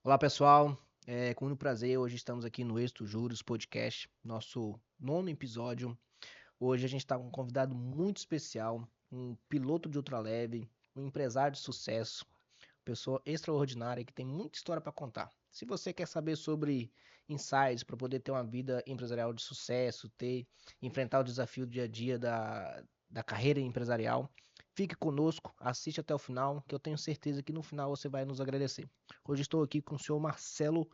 Olá, pessoal. Com muito prazer, hoje estamos aqui no Êxito Juros Podcast, nosso nono episódio. Hoje a gente está com um convidado muito especial, um piloto de ultraleve, um empresário de sucesso, pessoa extraordinária que tem muita história para contar. Se você quer saber sobre insights para poder ter uma vida empresarial de sucesso, enfrentar o desafio do dia a dia da carreira empresarial, fique conosco, assiste até o final, que eu tenho certeza que no final você vai nos agradecer. Hoje estou aqui com o senhor Marcelo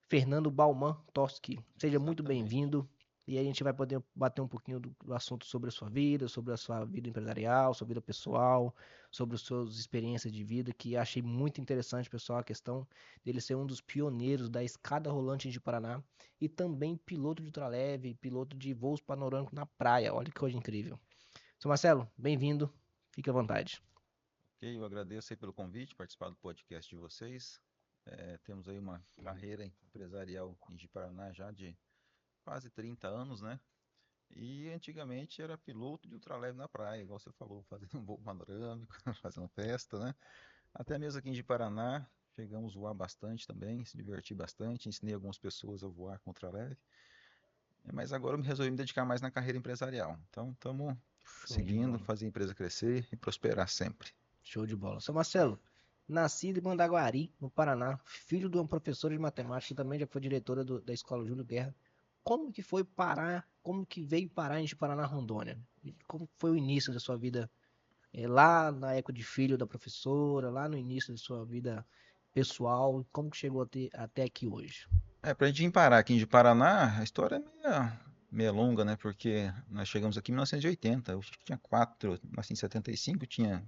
Fernando Bauman Toski. Seja muito Exatamente. bem-vindo. E aí a gente vai poder bater um pouquinho do assunto sobre a sua vida, sobre a sua vida empresarial, sua vida pessoal, sobre as suas experiências de vida, que achei muito interessante, pessoal, a questão dele ser um dos pioneiros da escada rolante de Paraná e também piloto de ultraleve, piloto de voos panorâmicos na praia. Olha que coisa incrível. Seu Marcelo, bem-vindo. Fique à vontade. Ok, eu agradeço aí pelo convite, participar do podcast de vocês. Temos aí uma carreira empresarial em Ji-Paraná já de quase 30 anos, né? E antigamente era piloto de ultraleve na praia, igual você falou, fazendo um voo panorâmico, fazendo festa, né? Até mesmo aqui em Ji-Paraná, chegamos a voar bastante também, se divertir bastante, ensinei algumas pessoas a voar com ultraleve. Mas agora eu me resolvi me dedicar mais na carreira empresarial. Então, estamos Show de seguindo, bola. fazer a empresa crescer e prosperar sempre. Show de bola. Seu Marcelo, nascido em Mandaguari, no Paraná, filho de uma professora de matemática que também já foi diretora da Escola Júlio Guerra. Como que foi parar, como que veio parar em Paraná, Rondônia? E como foi o início da sua vida lá na época de filho da professora, lá no início da sua vida pessoal, como que chegou até aqui hoje? Pra gente vir parar aqui de Paraná, a história é meio longa, né? Porque nós chegamos aqui em 1980, eu acho que tinha 4, nasci em 75, tinha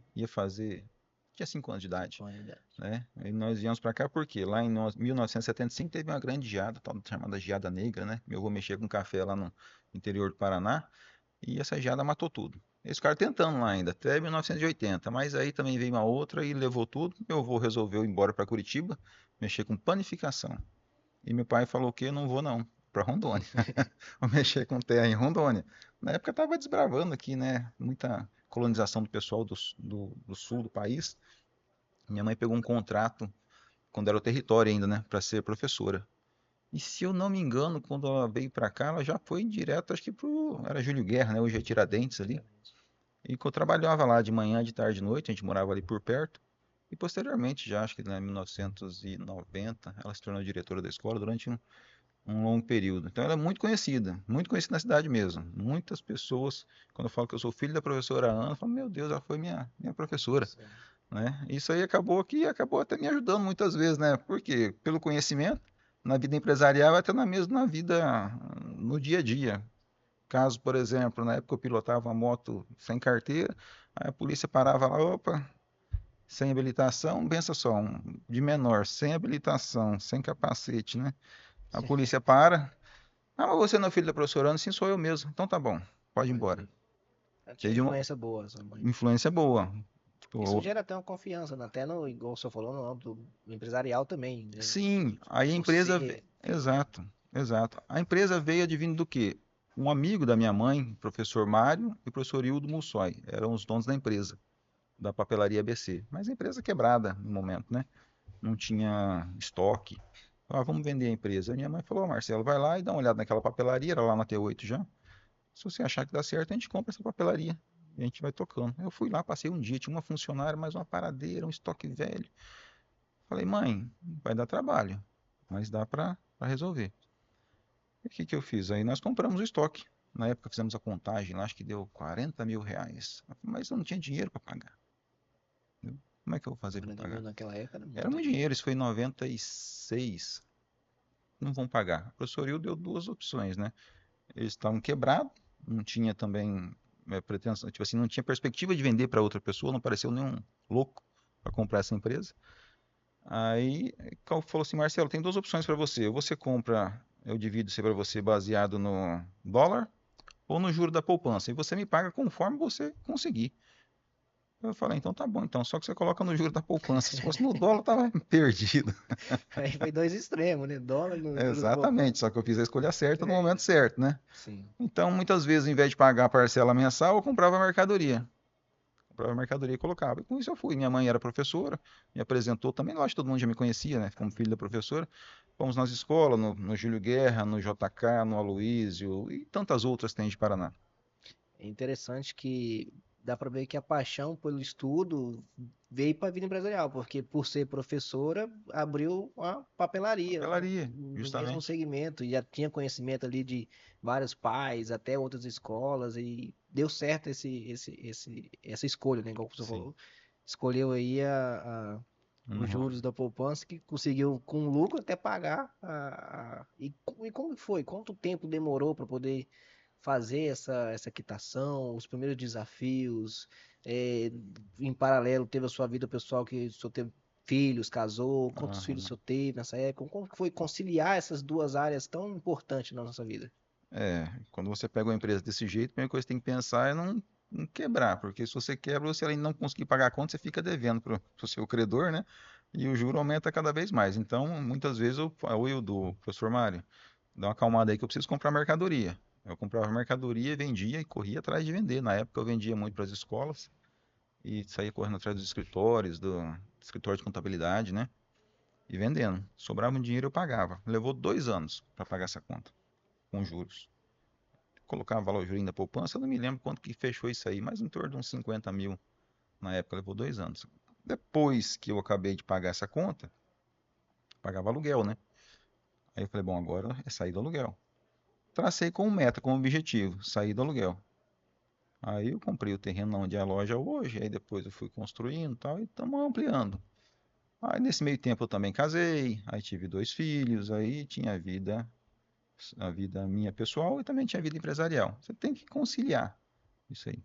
5 anos de idade, 5 anos de idade. né? E nós viemos para cá porque lá em 1975 teve uma grande geada, tal, chamada geada negra, né? Meu avô mexia com café lá no interior do Paraná e essa geada matou tudo. Eles ficaram tentando lá ainda, até 1980, mas aí também veio uma outra e levou tudo. Meu avô resolveu ir embora para Curitiba, mexer com panificação. E meu pai falou que eu não vou não, para Rondônia. Vou mexer com terra em Rondônia. Na época estava desbravando aqui, né? Muita colonização do pessoal do sul do país. Minha mãe pegou um contrato, quando era o território ainda, né? Para ser professora. E se eu não me engano, quando ela veio para cá, ela já foi direto, acho que era Júlio Guerra, né? Hoje é Tiradentes ali. E que eu trabalhava lá de manhã, de tarde, de noite, a gente morava ali por perto. E posteriormente, já acho que em 1990, ela se tornou diretora da escola durante um longo período. Então ela é muito conhecida na cidade mesmo. Muitas pessoas, quando eu falo que eu sou filho da professora Ana, falam, meu Deus, ela foi minha professora, Sim. né? Isso aí acabou até me ajudando muitas vezes, né? Porque pelo conhecimento, na vida empresarial, até na mesma na vida no dia a dia. Caso, por exemplo, na época eu pilotava uma moto sem carteira, aí a polícia parava lá, opa, sem habilitação, pensa só, de menor, sem habilitação, sem capacete, né? A polícia para, ah, mas você não é filho da professora Ana? Sim, sou eu mesmo. Então tá bom, pode ir Pode embora. ver. Ela tinha Teve uma influência boa, sua mãe. influência boa. Isso Tipo, gera até uma confiança, né? Até no, igual você falou, no âmbito empresarial também, né? sim, aí a empresa. Você, filho. Exato, exato. A empresa veio advindo do quê? Um amigo da minha mãe, o professor Mário e o professor Hildo Mussoi, eram os donos da empresa, da papelaria ABC. Mas a empresa quebrada no momento, né? Não tinha estoque. Ah, vamos vender a empresa. A minha mãe falou, Marcelo, vai lá e dá uma olhada naquela papelaria, era lá na T8 já. Se você achar que dá certo, a gente compra essa papelaria e a gente vai tocando. Eu fui lá, passei um dia, tinha uma funcionária, mais uma paradeira, um estoque velho. Falei, mãe, vai dar trabalho, mas dá para resolver. E o que que eu fiz? Aí nós compramos o estoque. Na época fizemos a contagem lá, acho que deu R$ 40 mil. Mas eu não tinha dinheiro para pagar. Entendeu? Como é que eu vou fazer para 40 mil pagar? naquela época era Era muito muito dinheiro. dinheiro, isso foi em 96. Não vão pagar. O professor Will deu duas opções, né? Eles estavam quebrados, não tinha também pretensão, tipo assim, não tinha perspectiva de vender para outra pessoa, não pareceu nenhum louco para comprar essa empresa. Aí Cal falou assim, Marcelo, tem duas opções para você. Ou você compra, eu divido isso para você baseado no dólar ou no juro da poupança. E você me paga conforme você conseguir. Eu falei, então tá bom, então só que você coloca no juro da poupança. Se fosse no dólar, tava perdido. Aí foi dois extremos, né? Dólar no juros Exatamente, poupança. só que eu fiz a escolha certa no É momento isso. certo, né? Sim. Então, muitas vezes, em vez de pagar a parcela mensal, eu comprava a mercadoria. comprava mercadoria e colocava. E com isso eu fui. Minha mãe era professora, me apresentou também, lógico, todo mundo já me conhecia, né, como filho da professora. Fomos nas escolas, no Júlio Guerra, no JK, no Aloísio e tantas outras tem de Paraná. É interessante que dá para ver que a paixão pelo estudo veio para a vida empresarial, porque por ser professora, abriu uma papelaria Papelaria, no mesmo justamente. segmento, e já tinha conhecimento ali de vários pais, até outras escolas, e deu certo essa escolha, né, igual você Sim. falou. Escolheu aí os Uhum. juros da poupança, que conseguiu com lucro até pagar e como foi? Quanto tempo demorou para poder fazer essa quitação, os primeiros desafios, é, em paralelo teve a sua vida pessoal que o senhor teve filhos, casou, quantos filhos o Aham. senhor teve nessa época, como que foi conciliar essas duas áreas tão importantes na nossa vida? É, quando você pega uma empresa desse jeito, a primeira coisa que tem que pensar é não quebrar, porque se você quebra, você além de não conseguir pagar a conta, você fica devendo para o seu credor, né? E o juro aumenta cada vez mais. Então, muitas vezes, eu do professor Mário, dá uma acalmada aí que eu preciso comprar mercadoria. Eu comprava mercadoria, vendia e corria atrás de vender. Na época eu vendia muito para as escolas e saía correndo atrás dos escritórios, do escritório de contabilidade, né? E vendendo. Sobrava um dinheiro, eu pagava. Levou 2 anos para pagar essa conta, com juros. Colocava valor juros da poupança, eu não me lembro quanto que fechou isso aí, mas em torno de uns 50 mil na época, levou 2 anos. Depois que eu acabei de pagar essa conta, pagava aluguel, né? Aí eu falei, bom, agora é sair do aluguel. Tracei como meta, como objetivo, sair do aluguel. Aí eu comprei o terreno onde é a loja hoje, aí depois eu fui construindo e tal, e estamos ampliando. Aí nesse meio tempo eu também casei, aí tive 2 filhos, aí tinha a vida minha pessoal e também tinha a vida empresarial. Você tem que conciliar isso aí.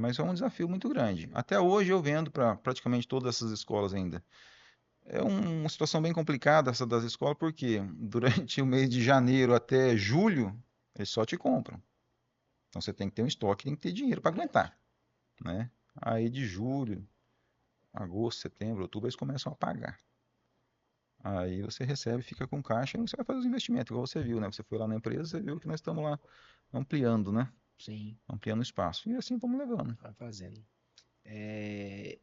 Mas é um desafio muito grande. Até hoje eu vendo para praticamente todas essas escolas ainda. É uma situação bem complicada essa das escolas, porque durante o mês de janeiro até julho, eles só te compram. Então você tem que ter um estoque, tem que ter dinheiro para aguentar, né? Aí de julho, agosto, setembro, outubro, eles começam a pagar. Aí você recebe, fica com caixa e você vai fazer os investimentos, igual você viu, né? Você foi lá na empresa, você viu que nós estamos lá ampliando, né? Sim, Ampliando o espaço. E assim vamos levando. vai fazendo. É,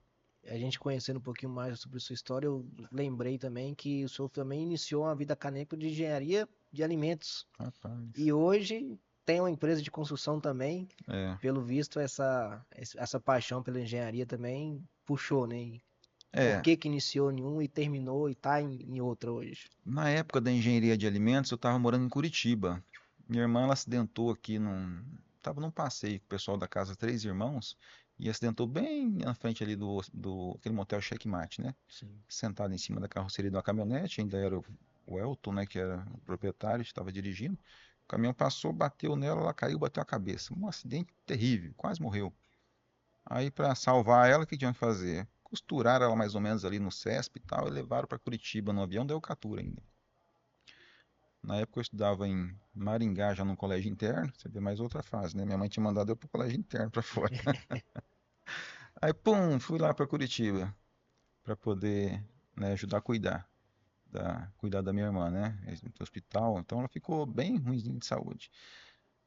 a gente conhecendo um pouquinho mais sobre sua história, eu lembrei também que o senhor também iniciou uma vida caneco de engenharia de alimentos. Rapaz. E hoje tem uma empresa de construção também. É. Pelo visto, essa paixão pela engenharia também puxou, né? E por É, que que iniciou em um e terminou e tá em outra hoje? na época da engenharia de alimentos, eu estava morando em Curitiba. Minha irmã, ela acidentou aqui Tava num passeio com o pessoal da casa Três Irmãos e acidentou bem na frente ali do aquele motel Checkmate, né? Sim. Sentado em cima da carroceria de uma caminhonete, ainda era o Elton, né, que era o proprietário, estava dirigindo. O caminhão passou, bateu nela, ela caiu, bateu a cabeça. Um acidente terrível, quase morreu. Aí, para salvar ela, o que tinham que fazer? Costuraram ela mais ou menos ali no CESP e tal, e levaram para Curitiba no avião da Eucatura ainda. Na época eu estudava em Maringá, já no colégio interno. Você vê mais outra fase, né? Minha mãe tinha mandado eu para o colégio interno para fora. Aí, pum, fui lá para Curitiba para poder, né, ajudar a cuidar da minha irmã, né? No hospital. Então ela ficou bem ruimzinha de saúde.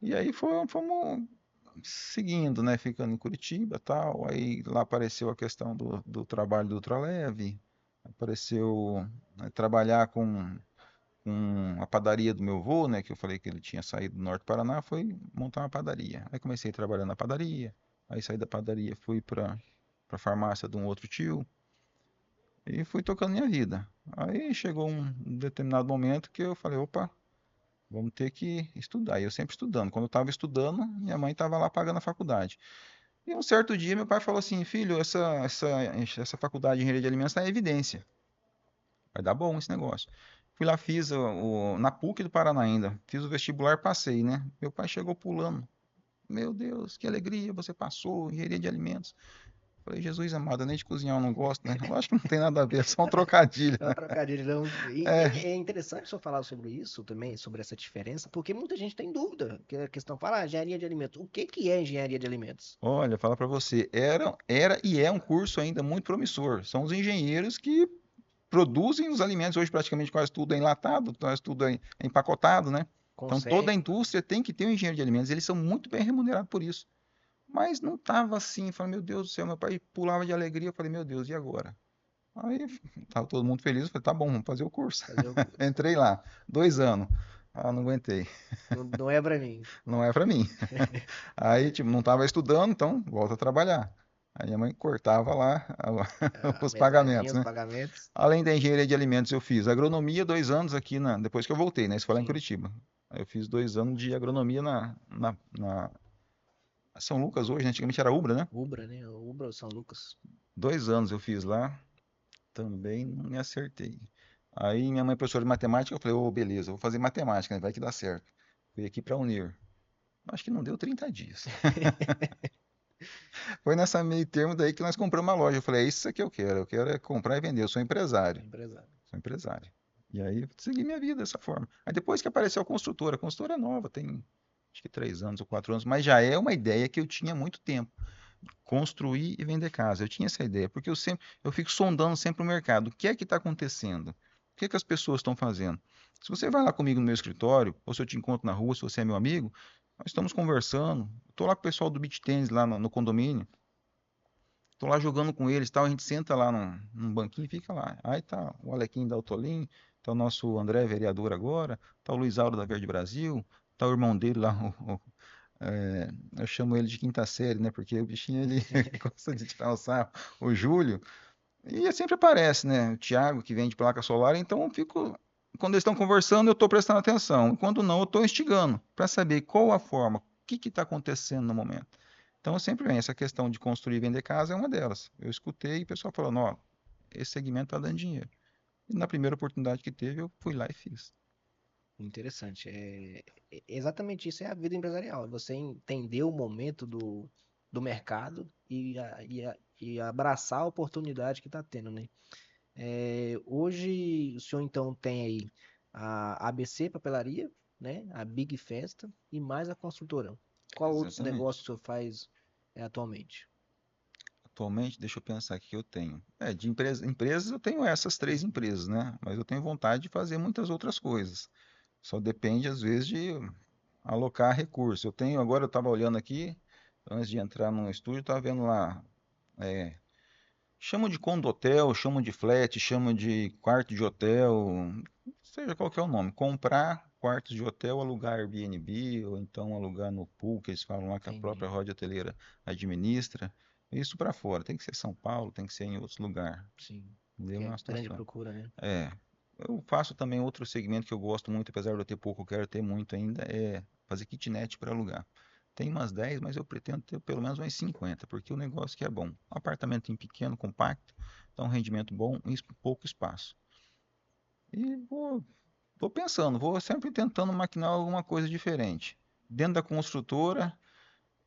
E aí fomos seguindo, né? Ficando em Curitiba, tal. Aí lá apareceu a questão do trabalho do Ultraleve. Apareceu, né, trabalhar com a padaria do meu avô, né, que eu falei que ele tinha saído do Norte do Paraná, foi montar uma padaria. Aí comecei a trabalhar na padaria, aí saí da padaria, fui para farmácia de um outro tio e fui tocando minha vida. Aí chegou um determinado momento que eu falei, opa, vamos ter que estudar. E eu sempre estudando. Quando eu estava estudando, minha mãe estava lá pagando a faculdade. E um certo dia meu pai falou assim, filho, essa faculdade de engenharia de alimentos está em evidência. Vai dar bom esse negócio. Fui lá, fiz na PUC do Paraná ainda. Fiz o vestibular, passei, né? Meu pai chegou pulando. Meu Deus, que alegria, você passou, engenharia de alimentos. Falei, Jesus amado, nem de cozinhar eu não gosto, né? Eu acho que não tem nada a ver, é só um trocadilho. É uma trocadilho, não. E É, é interessante o senhor falar sobre isso também, sobre essa diferença, porque muita gente tem dúvida. Que a questão fala, engenharia de alimentos. O que que é engenharia de alimentos? olha, falar para você, era e é um curso ainda muito promissor. São os engenheiros que produzem os alimentos. Hoje praticamente quase tudo é enlatado, quase tudo é empacotado, né? Então toda a Consegue? indústria tem que ter um engenheiro de alimentos. Eles são muito bem remunerados por isso. mas não estava assim. Falei, meu Deus do céu, meu pai pulava de alegria. Eu falei, meu Deus, e agora? Aí tava todo mundo feliz. Eu falei, tá bom, vamos fazer o curso. Fazer o curso. Entrei lá, 2 anos. Ah, não aguentei. Não, não é pra mim. Não é para mim. Aí, tipo, não estava estudando, então volta a trabalhar. Aí minha mãe cortava lá A os mesadinha, pagamentos, os né? pagamentos. Além da engenharia de alimentos, eu fiz agronomia 2 anos aqui depois que eu voltei, né? Isso foi lá em Sim. Curitiba. Aí eu fiz 2 anos de agronomia na São Lucas hoje, né? Antigamente era Ubra, né? Ubra, né? Ubra ou São Lucas. 2 anos eu fiz lá, também não me acertei. Aí minha mãe é professora de matemática, eu falei, ô, beleza, vou fazer matemática, né? Vai que dá certo. Fui aqui para a Unir. Acho que não deu 30 dias. Foi nessa meio termo daí que nós compramos uma loja. Eu falei, é isso que eu quero. Eu quero é comprar e vender. Eu sou É empresário. empresário. Sou empresário. E aí eu segui minha vida dessa forma. Aí depois que apareceu a construtora é nova, tem acho que 3 anos ou 4 anos, mas já é uma ideia que eu tinha há muito tempo. Construir e vender casa. Eu tinha essa ideia, porque eu fico sondando sempre o mercado. O que é que está acontecendo? O que é que as pessoas estão fazendo? Se você vai lá comigo no meu escritório, ou se eu te encontro na rua, se você é meu amigo, nós estamos conversando. Estou lá com o pessoal do beach tennis lá no condomínio. Tô lá jogando com eles, tal, a gente senta lá num banquinho e fica lá. Aí tá o Alequim da Autolim, tá o nosso André vereador agora, tá o Luiz Auro da Verde Brasil, tá o irmão dele lá, eu chamo ele de quinta série, né? Porque o bichinho ele gosta de tirar o sarro, o Júlio, e sempre aparece, né? O Thiago que vem de placa solar, então eu fico. Quando eles estão conversando, eu estou prestando atenção. E quando não, eu estou instigando para saber qual a forma, o que está acontecendo no momento. Então, eu sempre vem essa questão de construir e vender casa é uma delas. Eu escutei e o pessoal falando, ó, esse segmento está dando dinheiro. E na primeira oportunidade que teve, eu fui lá e fiz. Interessante. Exatamente isso é a vida empresarial. É você entender o momento do mercado e abraçar a oportunidade que está tendo, né? Hoje o senhor então tem aí a ABC Papelaria, né? A Big Festa e mais a construtora. Qual outros negócios Exatamente. o senhor faz atualmente? Atualmente, deixa eu pensar o que eu tenho. De empresas eu tenho essas 3 empresas, né? Mas eu tenho vontade de fazer muitas outras coisas. Só depende, às vezes, de alocar recurso. Agora eu estava olhando aqui, antes de entrar no estúdio, estava vendo lá, é, chamam de condotel, chamam de flat, chamam de quarto de hotel, seja qual que é o nome. Comprar quartos de hotel, alugar Airbnb, ou então alugar no pool, que eles falam lá que a Entendi. própria Rede Hoteleira administra. Isso para fora, tem que ser São Paulo, tem que ser em outros lugares. Sim. Entendeu? Que É é uma grande situação. procura, né? É. Eu faço também outro segmento que eu gosto muito, apesar de eu ter pouco, eu quero ter muito ainda, é fazer kitnet para alugar. Tem umas 10, mas eu pretendo ter pelo menos umas 50, porque o negócio que é bom. Um apartamento em pequeno, compacto, dá um rendimento bom em pouco espaço. E vou pensando, vou sempre tentando maquinar alguma coisa diferente. Dentro da construtora,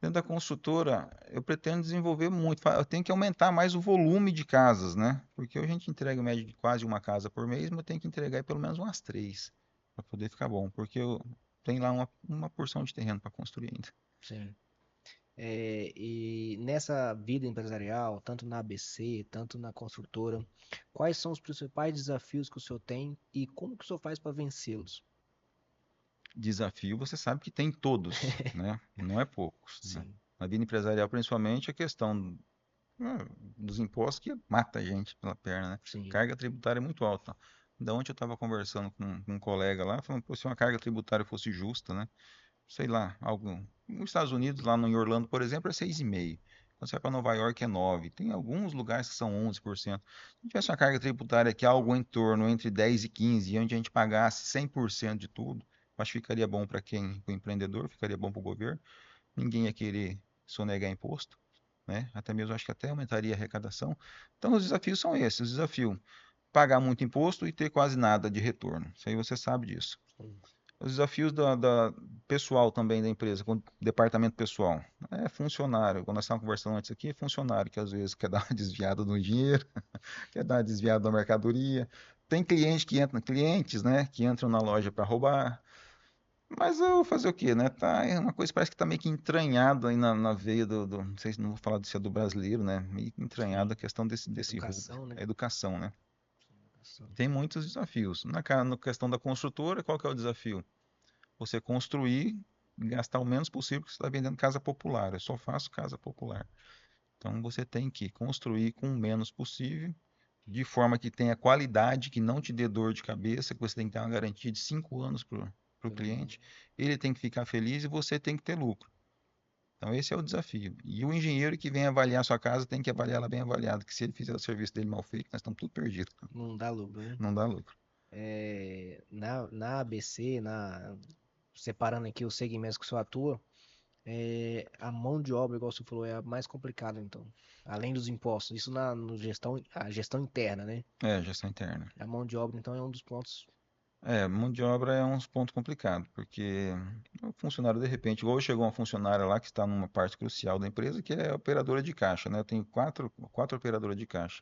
Dentro da construtora, eu pretendo desenvolver muito. Eu tenho que aumentar mais o volume de casas, né? Porque hoje a gente entrega em média de quase uma casa por mês, mas eu tenho que entregar aí pelo menos umas 3 para poder ficar bom. Porque eu tenho lá uma porção de terreno para construir ainda. Sim. E nessa vida empresarial, tanto na ABC, tanto na construtora, quais são os principais desafios que o senhor tem e como que o senhor faz para vencê-los? Desafio, você sabe que tem todos, né? Não é poucos, né? Sim, Na vida empresarial, principalmente, a questão dos impostos que mata a gente pela perna, né? sim, Carga tributária é muito alta. Da onde eu estava conversando com um colega lá, falando, pô, se uma carga tributária fosse justa, né? Sei lá, algo. Nos Estados Unidos, lá em Orlando, por exemplo, é 6,5%. Quando você vai para Nova York é 9%. Tem alguns lugares que são 11%. Se tivesse uma carga tributária que é algo em torno entre 10 e 15, onde a gente pagasse 100% de tudo, acho que ficaria bom para quem, para o empreendedor, ficaria bom para o governo. Ninguém ia querer sonegar imposto, né? Até mesmo acho que até aumentaria a arrecadação. Então os desafios são esses, o desafio pagar muito imposto e ter quase nada de retorno. Isso aí você sabe disso. sim. Os desafios da pessoal também da empresa, com o departamento pessoal. É funcionário, quando nós estávamos conversando antes aqui, é funcionário que às vezes quer dar uma desviada do dinheiro, quer dar uma desviada da mercadoria. Tem clientes, né, que entram na loja para roubar. Mas eu vou fazer o quê, né? Tá, é uma coisa que parece que tá meio que entranhado aí na veia não sei se não vou falar se é do brasileiro, né? Meio que entranhado a Sim. questão desse roubo, Educação, né? a educação, né? Educação. Tem muitos desafios. Na questão da construtora, qual que é o desafio? Você construir gastar o menos possível porque você está vendendo casa popular. Eu só faço casa popular. Então você tem que construir com o menos possível, de forma que tenha qualidade, que não te dê dor de cabeça, que você tem que ter uma garantia de 5 anos para o cliente. Ele tem que ficar feliz e você tem que ter lucro. Então esse é o desafio. E o engenheiro que vem avaliar a sua casa tem que avaliar ela bem avaliada, que se ele fizer o serviço dele mal feito, nós estamos tudo perdidos. Não dá lucro, né? Não dá lucro. Na ABC, separando aqui os segmentos que o senhor atua, a mão de obra, igual você falou, é a mais complicada, então. Além dos impostos. Isso no a gestão interna, né? É, gestão interna. A mão de obra, então, é um dos pontos. Mão de obra é um ponto complicado, porque o funcionário, de repente, igual chegou uma funcionária lá que está numa parte crucial da empresa, que é operadora de caixa, né? Eu tenho quatro operadoras de caixa.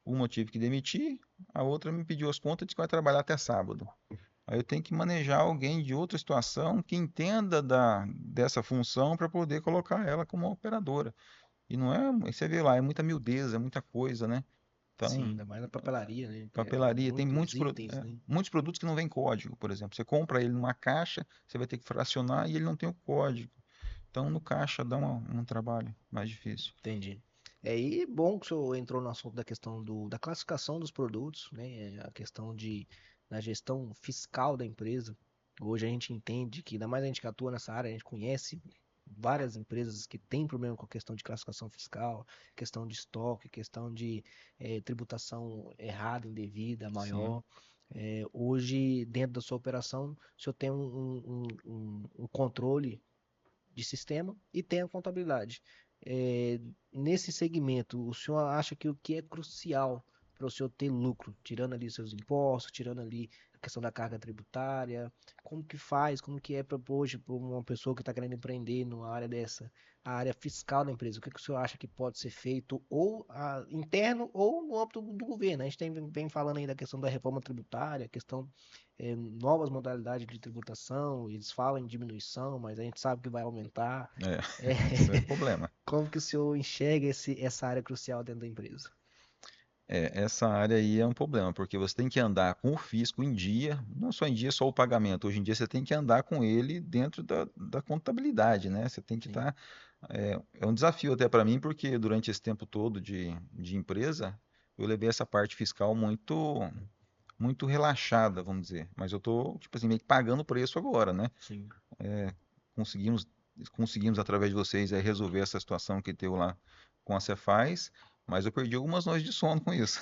Uma eu tive que demitir, a outra me pediu as contas e disse que vai trabalhar até sábado. Aí eu tenho que manejar alguém de outra situação que entenda dessa função para poder colocar ela como uma operadora. E não é, você vê lá, é muita miudeza, é muita coisa, né? Sim, Então, ainda mais na papelaria, né? Que é papelaria, tem muitos itens, né? muitos produtos que não vem código, por exemplo. Você compra ele numa caixa, você vai ter que fracionar e ele não tem o código. Então, no caixa dá um trabalho mais difícil. Entendi. E bom que o senhor entrou no assunto da questão da classificação dos produtos, né? A questão da gestão fiscal da empresa. Hoje a gente entende que, ainda mais a gente que atua nessa área, a gente conhece várias empresas que têm problema com a questão de classificação fiscal, questão de estoque, questão de tributação errada, indevida, Sim, maior. Hoje, dentro da sua operação, o senhor tem um controle de sistema e tem a contabilidade. É, Nesse segmento, o senhor acha que o que é crucial para o senhor ter lucro, tirando ali seus impostos, tirando ali a questão da carga tributária, como que faz, como que é para hoje para uma pessoa que está querendo empreender numa área dessa, a área fiscal da empresa, o que que o senhor acha que pode ser feito ou interno ou no âmbito do governo? A gente vem falando aí da questão da reforma tributária, a questão novas modalidades de tributação, eles falam em diminuição, mas a gente sabe que vai aumentar. é, É, esse é o problema. como que o senhor enxerga essa área crucial dentro da empresa? Essa área aí é um problema, porque você tem que andar com o fisco em dia, não só em dia, só o pagamento. Hoje em dia você tem que andar com ele dentro da contabilidade, né? Você tem que Sim, estar. É um desafio até para mim, porque durante esse tempo todo de empresa, eu levei essa parte fiscal muito relaxada, vamos dizer. Mas eu tô, tipo assim, meio que pagando o preço agora, né? sim. Conseguimos, conseguimos através de vocês resolver essa situação que deu lá com a Cefaz, mas eu perdi algumas noites de sono com isso.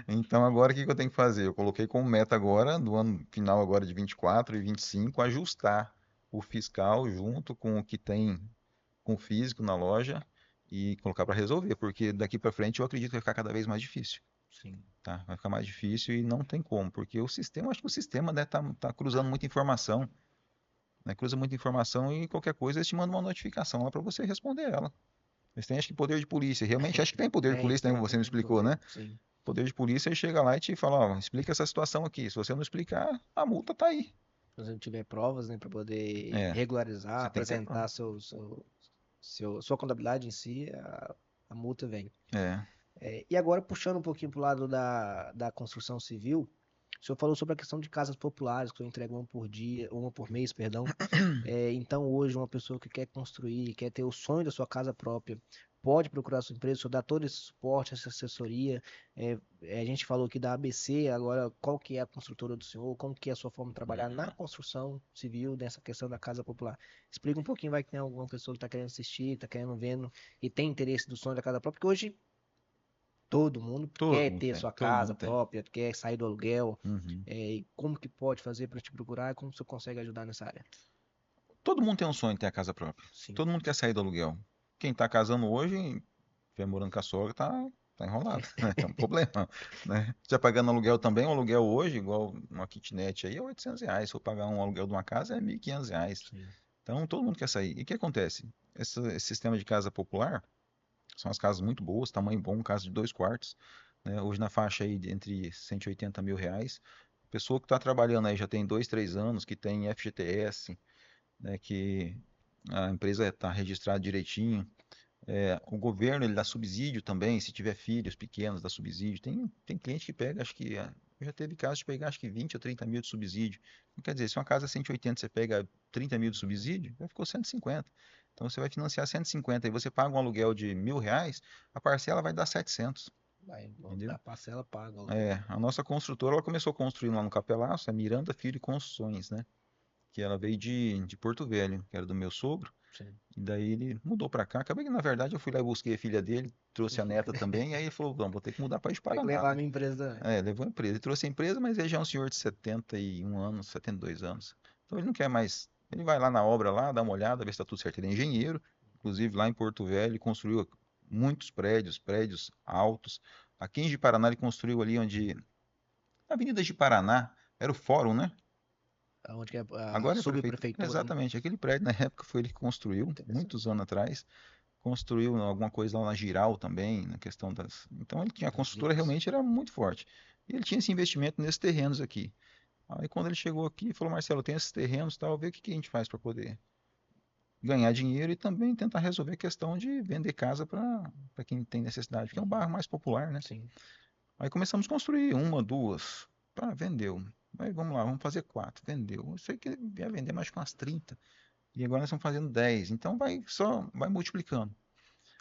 Então agora o que que eu tenho que fazer? Eu coloquei como meta agora, do ano final agora de 24 e 25, ajustar o fiscal junto com o que tem com o físico na loja e colocar para resolver, porque daqui para frente eu acredito que vai ficar cada vez mais difícil, Sim. tá? Vai ficar mais difícil e não tem como, porque o sistema, acho que o sistema né, tá cruzando muita informação, né? Cruza muita informação e qualquer coisa eles te mandam uma notificação lá para você responder ela. Eles têm acho que poder de polícia, realmente acho que tem poder de polícia, né? Como você me Tem explicou, poder, né? sim. Poder de polícia e chega lá e te fala, ó, explica essa situação aqui. Se você não explicar, a multa tá aí. Se você não tiver provas, né, para poder É, regularizar, você tem que ter apresentar prova. sua contabilidade em si, a multa vem. É. E agora, puxando um pouquinho para o lado da construção civil, o senhor falou sobre a questão de casas populares, que o senhor entrega uma por dia, uma por mês, perdão. Então, hoje, uma pessoa que quer construir, quer ter o sonho da sua casa própria, pode procurar a sua empresa, o senhor dá todo esse suporte, essa assessoria. A gente falou aqui da ABC, agora qual que é a construtora do senhor, como que é a sua forma de trabalhar na construção civil, nessa questão da casa popular. Explica um pouquinho, vai que tem alguma pessoa que está querendo assistir, está querendo vendo e tem interesse do sonho da casa própria, porque hoje todo mundo Todo quer mundo ter tem, sua todo casa mundo tem. própria, quer sair do aluguel. Uhum. E como que pode fazer para te procurar e como você consegue ajudar nessa área? Todo mundo tem um sonho de ter a casa própria. Sim. Todo mundo quer sair do aluguel. Quem tá casando hoje, estiver morando com a sogra, tá enrolado. É um problema, né? Já pagando aluguel também, um aluguel hoje, igual uma kitnet aí, é R$ 800. Se eu pagar um aluguel de uma casa, é R$ 1.500. Sim. Então, todo mundo quer sair. E o que acontece? Esse sistema de casa popular são as casas muito boas, tamanho bom, casa de 2 quartos, né? Hoje na faixa aí entre 180 mil reais. Pessoa que está trabalhando aí já tem 2, 3 anos, que tem FGTS, né? Que a empresa está registrada direitinho. O governo ele dá subsídio também, se tiver filhos pequenos, dá subsídio. Tem cliente que pega, acho que época já teve casos de pegar acho que 20 ou 30 mil de subsídio. Então, quer dizer, se uma casa é 180, você pega 30 mil de subsídio, já ficou 150. Então você vai financiar 150 e você paga um aluguel de R$ 1.000, a parcela vai dar 700. Vai, Entendeu? da parcela paga. A nossa construtora, ela começou construindo lá no Capelaço, a Miranda Filho Construções, né? Que ela veio de Porto Velho, que era do meu sogro. Sim. E daí ele mudou pra cá. Acabei que, na verdade, eu fui lá e busquei a filha dele, trouxe a neta também, e aí ele falou, não, vou ter que mudar para Tem que Paraná, levar a né? minha empresa também. Levou a empresa. Ele trouxe a empresa, mas ele já é um senhor de 71 anos, 72 anos. Então ele não quer mais. Ele vai lá na obra lá, dá uma olhada, ver se está tudo certo. Ele é engenheiro, inclusive lá em Porto Velho, ele construiu muitos prédios, prédios altos. Aqui em Paraná ele construiu ali onde. Na Avenida de Paraná, era o fórum, né? Onde que é a Agora é prefeito. subprefeitura, né? Exatamente, aquele prédio na época foi ele que construiu, Interessante. muitos anos atrás. Construiu alguma coisa lá na Giral também, na questão das. Então ele tinha, a Das construtora vias. realmente era muito forte. E ele tinha esse investimento nesses terrenos aqui. Aí quando ele chegou aqui, ele falou, Marcelo, tem esses terrenos, tal, vê o que que a gente faz para poder ganhar dinheiro e também tentar resolver a questão de vender casa para quem tem necessidade, que é um Uhum. bairro mais popular, né? Sim. Aí começamos a construir uma, duas, vendeu. Aí vamos lá, vamos fazer quatro, vendeu. Eu sei que ia vender mais que umas 30. E agora nós estamos fazendo 10. Então vai multiplicando.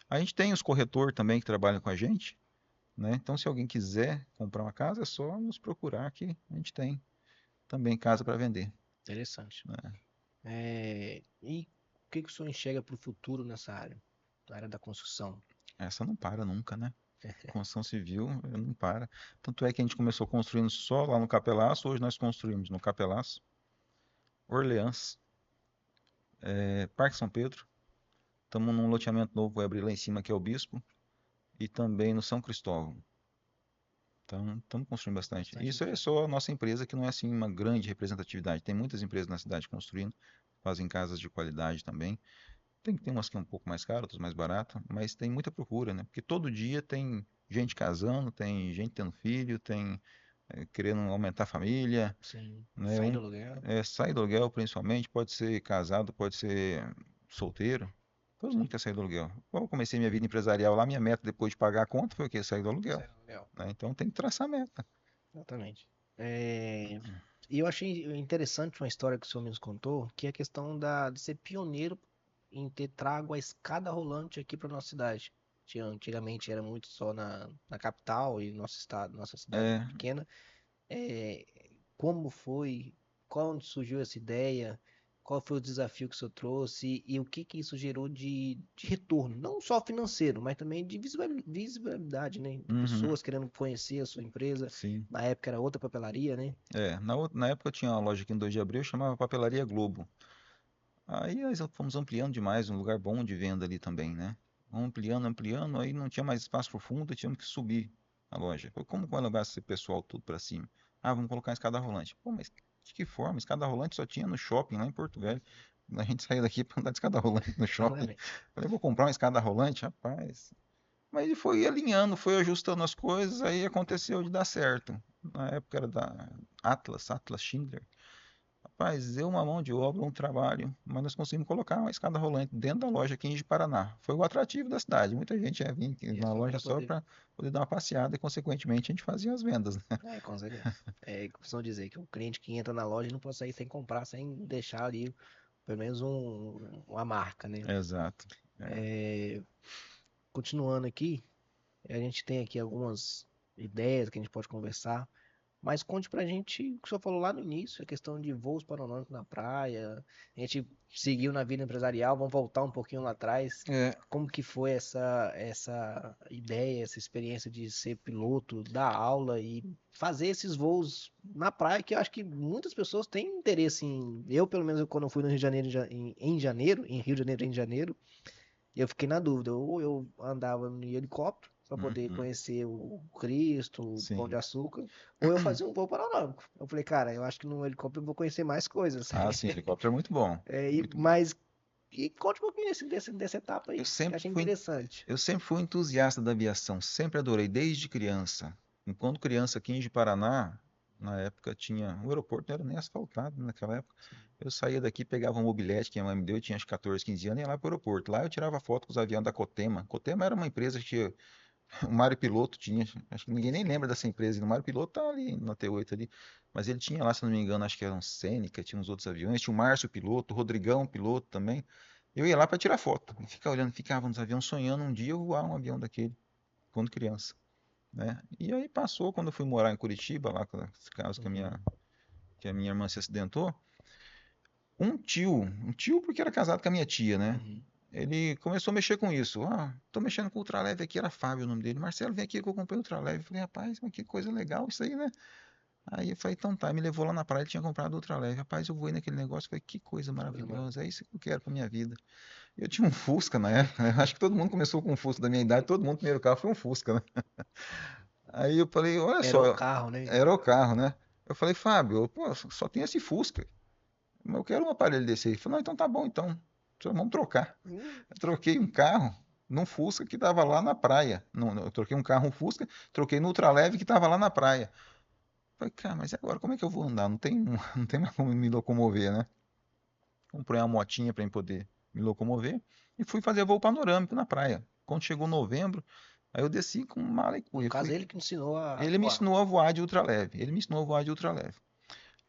A gente tem os corretores também que trabalham com a gente, né? Então, se alguém quiser comprar uma casa, é só nos procurar que a gente tem também casa para vender, Interessante. né? E o que que o senhor enxerga para o futuro nessa área? Na área da construção? Essa não para nunca, né? Construção civil não para. Tanto é que a gente começou construindo só lá no Capelaço, hoje nós construímos no Capelaço, Orleans, Parque São Pedro, estamos num loteamento novo, vai abrir lá em cima, que é o Bispo, e também no São Cristóvão. Então, estamos construindo bastante. Bastante Isso é empresa. só a nossa empresa, que não é assim uma grande representatividade. Tem muitas empresas na cidade construindo, fazem casas de qualidade também. Tem que ter umas que é um pouco mais caro, outras mais baratas, mas tem muita procura, né? Porque todo dia tem gente casando, tem gente tendo filho, tem querendo aumentar a família, Sim. né? Sair do aluguel. Sai do aluguel principalmente, pode ser casado, pode ser solteiro. Todo mundo Sim. quer sair do aluguel. Quando eu comecei minha vida empresarial lá, minha meta depois de pagar a conta foi o quê? Sair do aluguel, Sair do aluguel. né? Então tem que traçar meta. Exatamente. E eu achei interessante uma história que o senhor nos contou, que é a questão de ser pioneiro em ter trago a escada rolante aqui para nossa cidade. Antigamente era muito só na capital e nosso estado, nossa cidade É, pequena. É, como foi? Quando surgiu essa ideia? Qual foi o desafio que o senhor trouxe? E o que que isso gerou de retorno? Não só financeiro, mas também de visibilidade, né? De uhum, pessoas querendo conhecer a sua empresa. sim. Na época era outra papelaria, né? Na época eu tinha uma loja aqui em 2 de abril, chamava Papelaria Globo. Aí nós fomos ampliando demais, um lugar bom de venda ali também, né? Ampliando, ampliando, aí não tinha mais espaço pro fundo, tínhamos que subir a loja. Falei, como vai levar esse pessoal tudo para cima? Ah, vamos colocar uma escada rolante. Pô, mas de que forma? Escada rolante só tinha no shopping lá em Porto Velho. A gente saiu daqui para andar de escada rolante no shopping. Exatamente. Falei, vou comprar uma escada rolante, rapaz. Mas ele foi alinhando, foi ajustando as coisas, aí aconteceu de dar certo. Na época era da Atlas Schindler. Rapaz, deu uma mão de obra, um trabalho, mas nós conseguimos colocar uma escada rolante dentro da loja aqui em Paraná. Foi o atrativo da cidade. Muita gente ia vir aqui E é na só loja para só poder. para poder dar uma passeada e, consequentemente, a gente fazia as vendas, né? Com certeza. Costumo dizer que o cliente que entra na loja não pode sair sem comprar, sem deixar ali pelo menos uma marca, né? Exato. É. É, continuando aqui, a gente tem aqui algumas ideias que a gente pode conversar. Mas conte pra gente o que o senhor falou lá no início, a questão de voos panorâmicos na praia. A gente seguiu na vida empresarial, vamos voltar um pouquinho lá atrás. É, Como que foi essa ideia, essa experiência de ser piloto, dar aula e fazer esses voos na praia, que eu acho que muitas pessoas têm interesse em. Eu, pelo menos, quando eu fui no Rio de Janeiro, em janeiro, em Rio de Janeiro, em janeiro, eu fiquei na dúvida, ou eu andava no helicóptero para poder uhum, conhecer o Cristo, o Pão de sim. Açúcar, ou eu fazia um voo panorâmico. Eu falei, cara, eu acho que no helicóptero eu vou conhecer mais coisas. Ah, sim, helicóptero é muito bom. Muito bom. Mas conte um pouquinho dessa etapa Eu aí, que eu sempre achei fui, interessante. eu sempre fui entusiasta da aviação, sempre adorei, desde criança. Enquanto criança aqui em Paraná, na época tinha. O aeroporto não era nem asfaltado naquela época. Sim. Eu saía daqui, pegava um mobilete que a mãe me deu, eu tinha acho 14, 15 anos, e ia lá para o aeroporto. Lá eu tirava foto com os aviões da Cotema. Cotema era uma empresa que O Mário Piloto tinha, acho que ninguém nem lembra dessa empresa. O Mário Piloto tá ali na T8 ali. Mas ele tinha lá, se não me engano, acho que era um Seneca, tinha uns outros aviões. Tinha o Márcio Piloto, o Rodrigão Piloto também. Eu ia lá para tirar foto. E ficar olhando, ficava nos aviões sonhando um dia eu voar um avião daquele, quando criança, né? E aí passou, quando eu fui morar em Curitiba, lá com esse caso Uhum. que a minha irmã se acidentou, um tio porque era casado com a minha tia, né? Uhum. Ele começou a mexer com isso. Ah, tô mexendo com o ultraleve aqui, era Fábio o nome dele. Marcelo, vem aqui que eu comprei o ultraleve. Eu falei, rapaz, mas que coisa legal isso aí, né? Aí eu falei, então tá, me levou lá na praia, ele tinha comprado o ultraleve. Rapaz, eu voei naquele negócio, falei, que coisa Coisa maravilhosa. maravilhosa, é isso que eu quero pra minha vida. Eu tinha um Fusca na época, né? Acho que todo mundo começou com um Fusca da minha idade, todo mundo, primeiro carro foi um Fusca, né? Aí eu falei, olha Era o só, carro, né? era o carro, né? Eu falei, Fábio, pô, só tem esse Fusca, mas eu quero um aparelho desse aí. Ele falou, não, então tá bom, então, só vamos trocar. Hum. Eu troquei um carro num Fusca que estava lá na praia. Eu troquei um carro, um Fusca, troquei no ultraleve que estava lá na praia. Falei, cara, mas e agora como é que eu vou andar? Não tem, não tem mais como me locomover, né? Comprei uma motinha para poder me locomover e fui fazer voo panorâmico na praia. Quando chegou novembro, aí eu desci com mala e No cuia. caso, ele que ensinou a Ele me voar. ensinou a voar de ultraleve. Ele me ensinou a voar de ultraleve.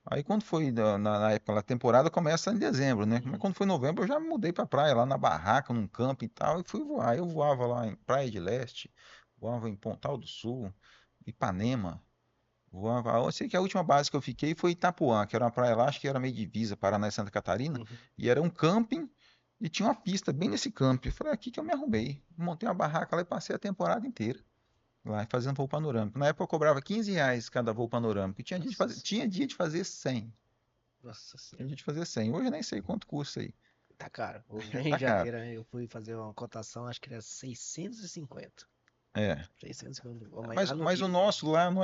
Aí quando foi na época, a temporada começa em dezembro, né? Mas Uhum. quando foi novembro eu já mudei pra praia, lá na barraca, num camping e tal, e fui voar. Eu voava lá em Praia de Leste, voava em Pontal do Sul, Ipanema, voava. Eu sei que a última base que eu fiquei foi Itapuã, que era uma praia lá, acho que era meio divisa, Paraná e Santa Catarina, Uhum. e era um camping e tinha uma pista bem nesse camping. Eu falei, aqui que eu me arrumei. Montei uma barraca lá e passei a temporada inteira lá fazendo voo panorâmico. Na época eu cobrava R$ 15 cada voo panorâmico. E Nossa senhora. tinha dia de fazer 100. Nossa Tinha senhora. dia de fazer 100. Hoje eu nem sei quanto custa aí. Tá caro. Em Tá caro. janeiro eu fui fazer uma cotação, acho que era 650. É. 650. Ó, mas lá Mas, no mas o Rio. nosso lá não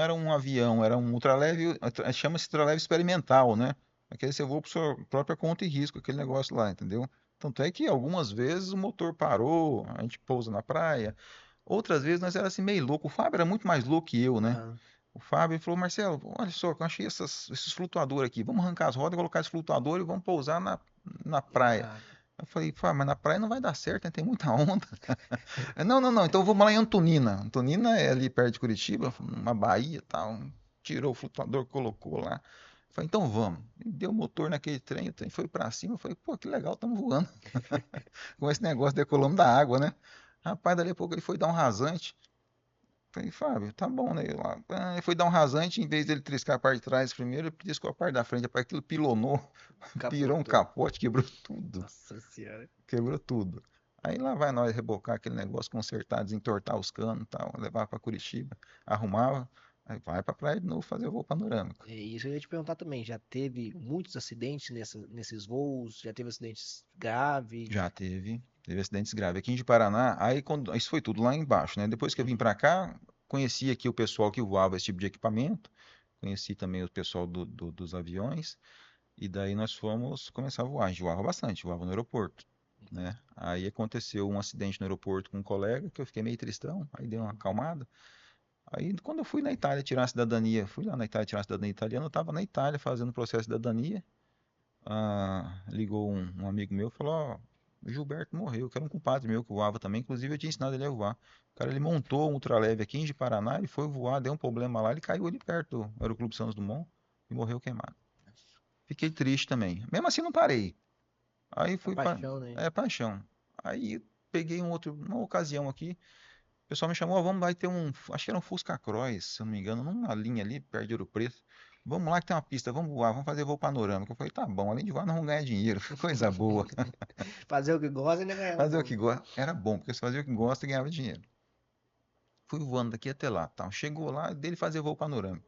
era um avião, era um ultraleve, chama-se ultraleve experimental, né? Aquele você voa por sua própria conta e risco, aquele negócio lá, entendeu? Tanto é que algumas vezes o motor parou, a gente pousa na praia. Outras vezes nós era assim meio louco. O Fábio era muito mais louco que eu, né? Ah, O Fábio falou, Marcelo, olha só, eu achei esses flutuadores aqui. Vamos arrancar as rodas, colocar esse flutuador e vamos pousar na praia. ah, Eu falei, Fábio, mas na praia não vai dar certo, né? Tem muita onda. Não, não, não, então vamos lá em Antonina. Antonina é ali perto de Curitiba, uma baía e tal. Tirou o flutuador, colocou lá. Eu falei, então vamos. E deu motor naquele trem, o trem foi pra cima. Eu falei, pô, que legal, estamos voando. Com esse negócio decolando da água, né? Rapaz, dali a pouco ele foi dar um rasante. Falei, Fábio, tá bom, né? Ele foi dar um rasante, em vez dele triscar a parte de trás primeiro, ele triscou a parte da frente. Rapaz, aquilo pilonou, pirou um capotou. capote, quebrou tudo. Nossa senhora. Quebrou tudo. Aí lá vai nós rebocar aquele negócio, consertar, desentortar os canos e tal, levar para Curitiba, arrumava, aí vai pra praia de novo fazer o voo panorâmico. É isso eu ia te perguntar também. Já teve muitos acidentes nesses voos? Já teve acidentes graves? Já teve acidentes graves. Aqui em Paraná, aí quando, isso foi tudo lá embaixo, né? Depois que eu vim Uhum. para cá, conheci aqui o pessoal que voava esse tipo de equipamento, conheci também o pessoal dos aviões, e daí nós fomos começar a voar. A gente voava bastante, voava no aeroporto, né? Aí aconteceu um acidente no aeroporto com um colega, que eu fiquei meio tristão, aí dei uma Uhum. acalmada. Aí quando eu fui na Itália tirar a cidadania, fui lá na Itália tirar a cidadania italiana, eu estava na Itália fazendo o processo de cidadania, ligou um amigo meu e falou, ó, o Gilberto morreu, que era um compadre meu que voava também, inclusive eu tinha ensinado ele a voar. O cara, ele montou um ultraleve aqui em Paraná, ele foi voar, deu um problema lá, ele caiu ali perto do Aeroclube Santos Dumont e morreu queimado. Fiquei triste também. Mesmo assim não parei. Aí A fui para... paixão, né? É, paixão. Aí peguei uma ocasião aqui, o pessoal me chamou, "Ó, vamos lá, ter um, acho que era um Fusca Cross, se eu não me engano, numa linha ali, perto de Ouro Preto. Vamos lá que tem uma pista, vamos voar, vamos fazer voo panorâmico. Eu falei, tá bom, além de voar, nós vamos ganhar dinheiro, coisa boa. Fazer o que gosta e ainda ganhar um Fazer o que pouco. gosta, era bom, porque você fazia o que gosta e ganhava dinheiro. Fui voando daqui até lá, tal. Chegou lá, dele fazer voo panorâmico.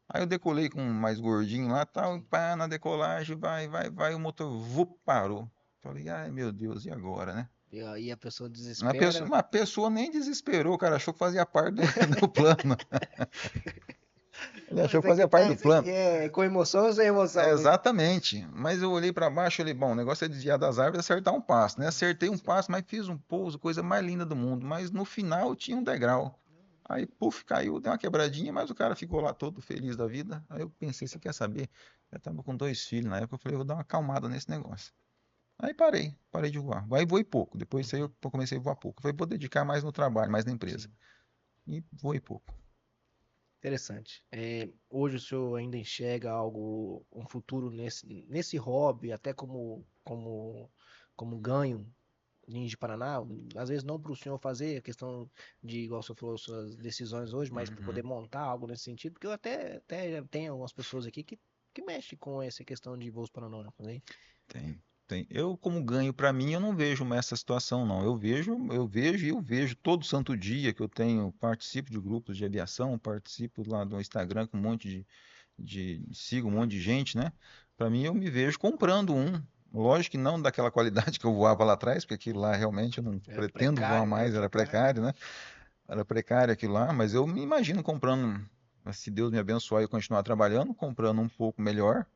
Aí eu decolei com um mais gordinho lá, tal, e pá, na decolagem, vai, o motor, vup, parou. Falei, ai meu Deus, e agora, né? E aí a pessoa desespera. Uma pessoa nem desesperou, o cara achou que fazia parte do plano. Ele achou Mas que é que fazia parte tá, do isso aqui plano. é com emoção ou sem É, emoção, né? exatamente. Mas eu olhei para baixo e falei, bom, o negócio é desviar das árvores e acertar um passo, né? Acertei Nossa um senhora. passo, mas fiz um pouso, coisa mais linda do mundo. Mas no final tinha um degrau. Aí, puf, caiu, deu uma quebradinha, mas o cara ficou lá todo feliz da vida. Aí eu pensei, você quer saber? Eu tava com dois filhos na época, eu falei, eu vou dar uma acalmada nesse negócio. Aí parei de voar. Aí voei pouco. Depois disso aí eu comecei a voar pouco. Foi vou dedicar mais no trabalho, mais na empresa. Sim, E voei pouco. interessante. Hoje o senhor ainda enxerga algo, um futuro nesse hobby, até como ganho Ninja Paraná? Às vezes não para o senhor fazer, a questão de, igual o senhor falou, suas decisões hoje, mas para poder Uhum. montar algo nesse sentido, porque eu até tenho algumas pessoas aqui que mexem com essa questão de voos panorâmicos, né? Tem, tem. Eu, como ganho para mim, eu não vejo essa situação, não. Eu vejo todo santo dia que eu tenho, participo de grupos de aviação, participo lá do Instagram com um monte sigo um monte de gente, né? Para mim, eu me vejo comprando um. Lógico que não daquela qualidade que eu voava lá atrás, porque aquilo lá realmente eu não É pretendo voar precário, né? mais, era Precário. precário, né? Era precário aquilo lá, mas eu me imagino comprando, se Deus me abençoar e eu continuar trabalhando, comprando um pouco melhor,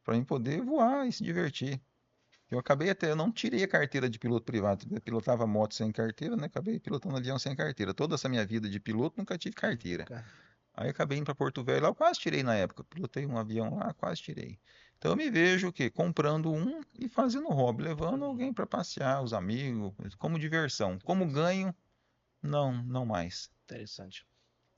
para mim poder voar e se divertir. Eu não tirei a carteira de piloto privado, eu pilotava moto sem carteira, né? Acabei pilotando avião sem carteira. Toda essa minha vida de piloto nunca tive carteira. Cara, Aí acabei indo para Porto Velho, lá eu quase tirei na época. Pilotei um avião lá, quase tirei. Então eu me vejo o quê? Comprando um e fazendo hobby, levando alguém para passear, os amigos, como diversão. Como ganho, não, não mais. interessante.